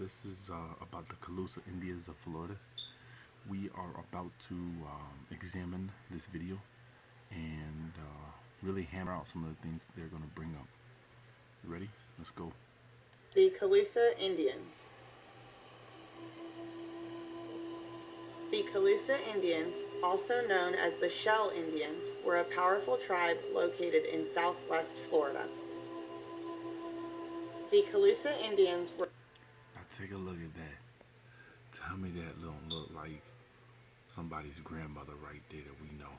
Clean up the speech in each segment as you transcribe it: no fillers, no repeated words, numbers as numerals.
This is about the Calusa Indians of Florida. We are about to examine this video and really hammer out some of the things that they're going to bring up. You ready? Let's go. The Calusa Indians. The Calusa Indians, also known as the Shell Indians, were a powerful tribe located in southwest Florida. The Calusa Indians were... Now take a look at that. Tell me that don't look like somebody's grandmother right there that we know.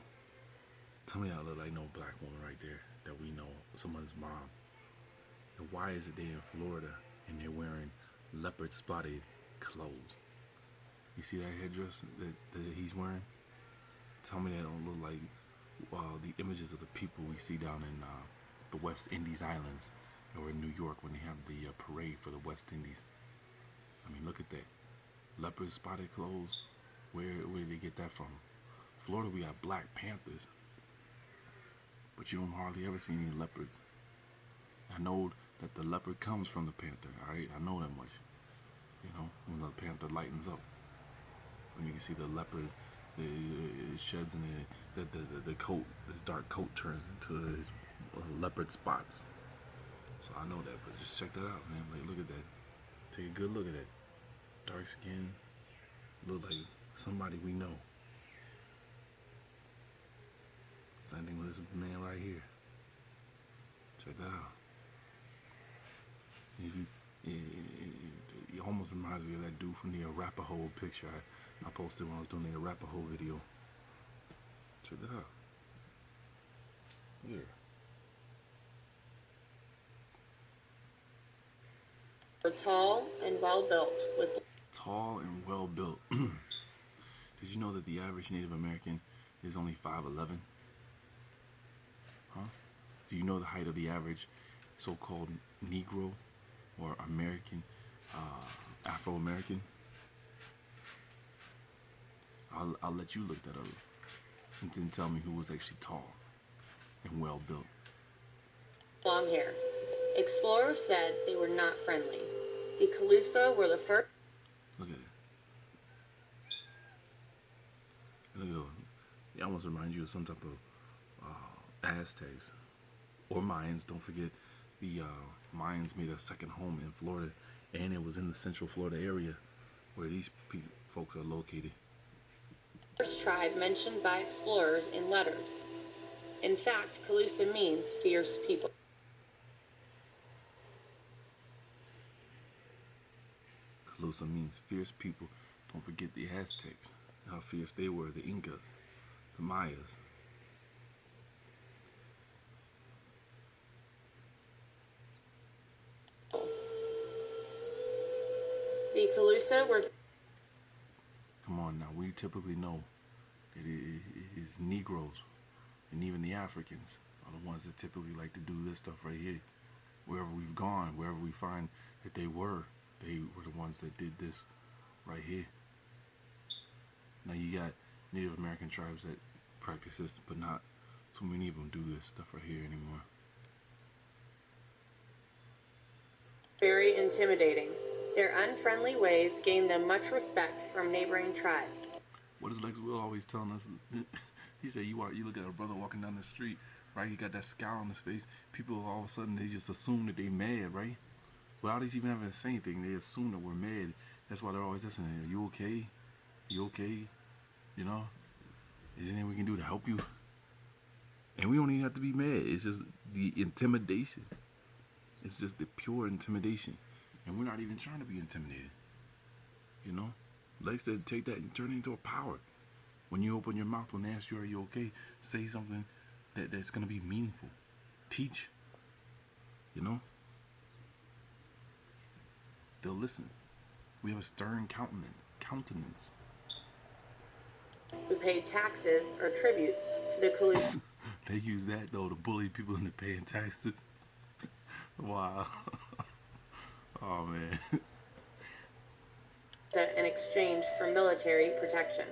Tell me that look like no black woman right there that we know, someone's mom. And why is it they in Florida and they're wearing leopard spotted clothes? You see that headdress that he's wearing? Tell me that don't look like the images of the people we see down in the West Indies Islands or in New York when they have the parade for the West Indies. I mean, look at that. Leopard spotted clothes. Where did they get that from? Florida, we got Black Panthers, but you don't hardly ever see any leopards. I know that the leopard comes from the panther, alright? I know that much. You know, when the panther lightens up. When you can see the leopard, it sheds and the coat, this dark coat turns into his leopard spots. So I know that, but just check that out, man. Like, look at that. Take a good look at that. Dark skin, look like somebody we know. Same thing with this man right here. Check that out. It almost reminds me of that dude from the Arapaho picture I posted when I was doing the Arapaho video. Check that out. Here. were tall and well built with... Tall and well built. Did you know that the average Native American is only 5'11"? Huh? Do you know the height of the average so-called Negro or American, Afro-American? I'll let you look that up and then tell me who was actually tall and well built. long hair. Explorers said they were not friendly. The Calusa were the first... Look at it. Look at it. It almost reminds you of some type of Aztecs or Mayans. Don't forget the Mayans made a second home in Florida, and it was in the central Florida area where these folks are located. First tribe mentioned by explorers in letters. In fact, Calusa means fierce people. Calusa means fierce people. Don't forget the Aztecs, how fierce they were, the Incas, the Mayas. The Calusa were... Come on now, we typically know that it is Negroes and even the Africans are the ones that typically like to do this stuff right here. Wherever we've gone, wherever we find that they were the ones that did this right here. Now you got Native American tribes that practice this, but not so many of them do this stuff right here anymore. very intimidating. Their unfriendly ways gained them much respect from neighboring tribes. What is Lex Will always telling us? He said, you look at a brother walking down the street, right? He got that scowl on his face. People all of a sudden, they just assume that they mad, right? Without us even having to say anything, they assume that we're mad. That's why they're always asking, are you okay? You okay? You know? Is there anything we can do to help you? And we don't even have to be mad. It's just the intimidation. It's just the pure intimidation. And we're not even trying to be intimidated. You know? Lex said, take that and turn it into a power. When you open your mouth, when they ask you, are you okay? Say something that's going to be meaningful. Teach. You know? They'll listen. We have a stern countenance. Who paid taxes or tribute to the Calusa. They use that, though, to bully people into paying taxes. Wow. Oh, man. In exchange for military protection.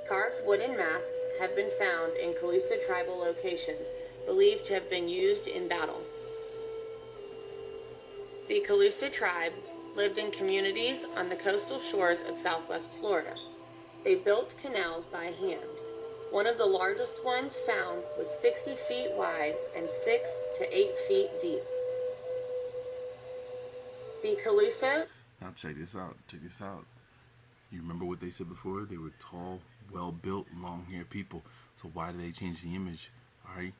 Carved wooden masks have been found in Calusa tribal locations believed to have been used in battle. The Calusa tribe lived in communities on the coastal shores of southwest Florida. They built canals by hand. One of the largest ones found was 60 feet wide and 6 to 8 feet deep. The Calusa. Now check this out. Check this out. You remember what they said before? They were tall, well-built, long-haired people. So why did they change the image? All right.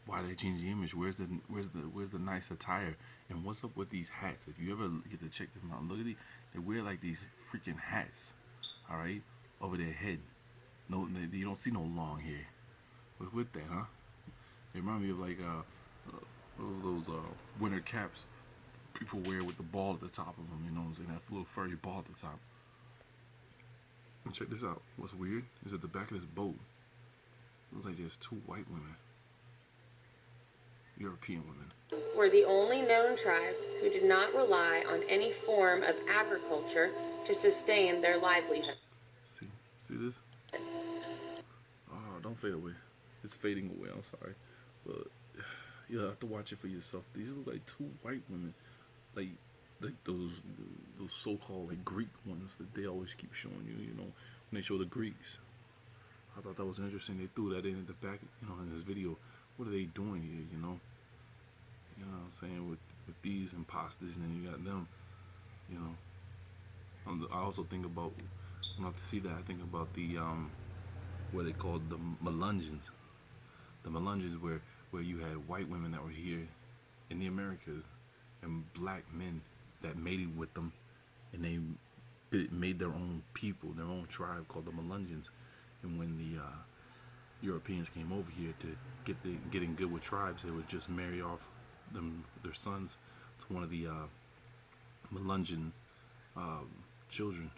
Why did they change the image? Where's the nice attire? And what's up with these hats? If you ever get to check them out, look at these. They wear like these freaking hats. All right, over their head. No, you don't see no long hair. With that, huh? They remind me of like those winter caps people wear with the ball at the top of them. You know what I'm saying? That little furry ball at the top. And check this out. What's weird is at the back of this boat, it looks like there's two white women. European women. Were the only known tribe who did not rely on any form of agriculture to sustain their livelihood. See this? Oh, don't fade away. It's fading away, I'm sorry. But you'll have to watch it for yourself. These look like two white women. Like those so-called like Greek ones that they always keep showing you, you know, when they show the Greeks. I thought that was interesting. They threw that in at the back, you know, in this video. What are they doing here, you know? You know what I'm saying? With these imposters, and then you got them, you know. I also think about, when I see that, I think about the, what they called the Melungeons. The Melungeons where you had white women that were here in the Americas and black men that mated with them, and they made their own people, their own tribe called the Melungeons. And when the Europeans came over here to getting good with tribes, they would just marry off their sons to one of the Melungeon children.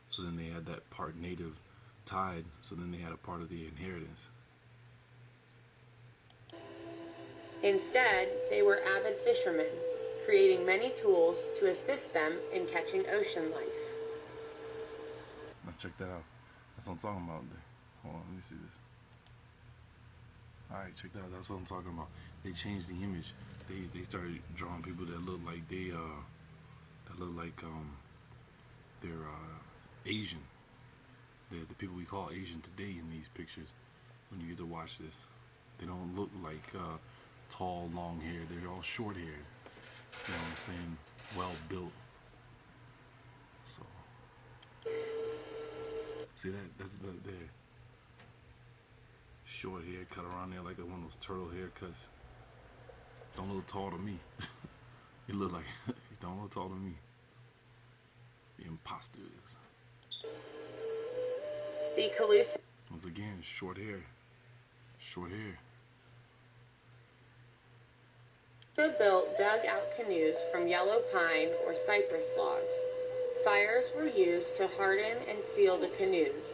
So then they had that part native tied, so then they had a part of the inheritance. Instead, they were avid fishermen, creating many tools to assist them in catching ocean life. Now check that out. That's what I'm talking about. Hold on, let me see this. Alright, check that out. That's what I'm talking about. They changed the image. They started drawing people that look like they're Asian. The people we call Asian today in these pictures. When you get to watch this, they don't look like tall, long hair. They're all short hair. You know what I'm saying? Well built. So see that? That's the short hair cut around there like one of those turtle haircuts. Don't look tall to me. You look like you don't look tall to me. The imposters. The Calusa. Once again, short hair. Short hair. Built dugout canoes from yellow pine or cypress logs. Fires were used to harden and seal the canoes.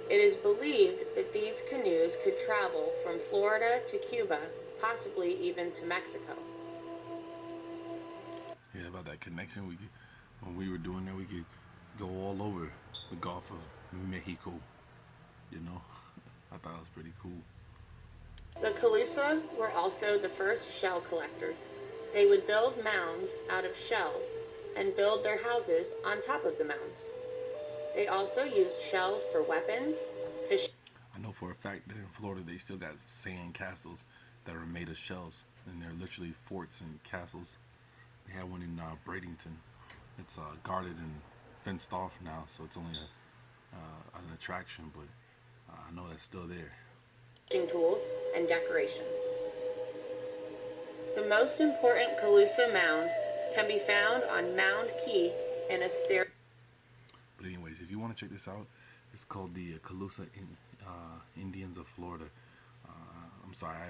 It is believed that these canoes could travel from Florida to Cuba, possibly even to Mexico. Yeah, about that connection, when we were doing that, we could go all over the Gulf of Mexico. You know, I thought it was pretty cool. The Calusa were also the first shell collectors. They would build mounds out of shells and build their houses on top of the mounds. They also used shells for weapons, fishing. I know for a fact that in Florida they still got sand castles that are made of shells, and they're literally forts and castles. They had one in Bradenton. It's guarded and fenced off now, so it's only an attraction, but I know that's still there. Tools and decoration. The most important Calusa mound can be found on Mound Key in a stair. But anyways, if you want to check this out, it's called the Calusa Indians of Florida. I'm sorry, I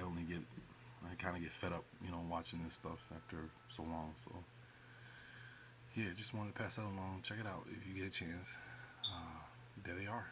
kind of get fed up, you know, watching this stuff after so long. So yeah, just wanted to pass that along. Check it out if you get a chance. There they are.